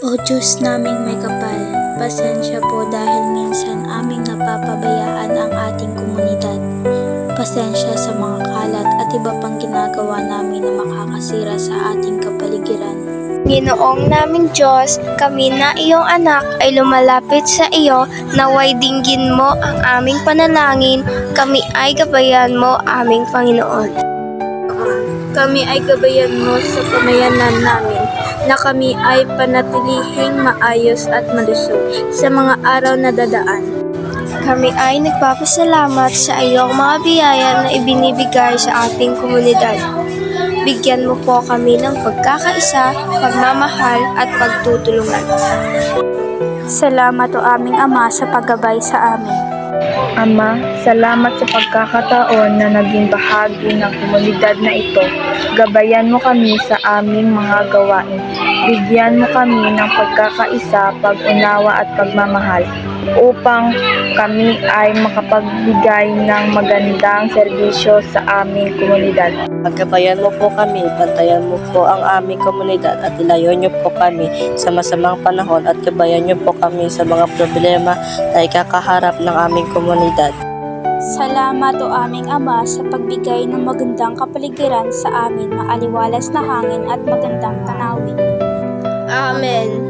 O Diyos naming may kapal, pasensya po dahil minsan aming napapabayaan ang ating komunidad. Pasensya sa mga kalat at iba pang ginagawa namin na makakasira sa ating kapaligiran. Ginoong naming Diyos, kami na iyong anak ay lumalapit sa iyo, naway dinggin mo ang aming panalangin, kami ay gabayan mo, aming Panginoon. Kami ay gabayan mo sa pamayanan namin, na kami ay panatilihing maayos at malusog sa mga araw na dadaan. Kami ay nagpapasalamat sa iyong mga biyaya na ibinibigay sa ating komunidad. Bigyan mo po kami ng pagkakaisa, pagmamahal at pagtutulungan. Salamat o aming Ama sa paggabay sa amin. Ama, salamat sa pagkakataon na naging bahagi ng komunidad na ito. Gabayan mo kami sa aming mga gawain. Bigyan mo kami ng pagkakaisa, pag-unawa at pagmamahal upang kami ay makapagbigay ng magandang serbisyo sa aming komunidad. Paggabayan mo po kami, bantayan mo po ang aming komunidad at ilayo niyo po kami sa masamang panahon at gabayan niyo po kami sa mga problema na ikakaharap ng aming komunidad. Salamat o aming Ama sa pagbigay ng magandang kapaligiran sa amin, maaliwalas na hangin at magandang tanawin. Amen.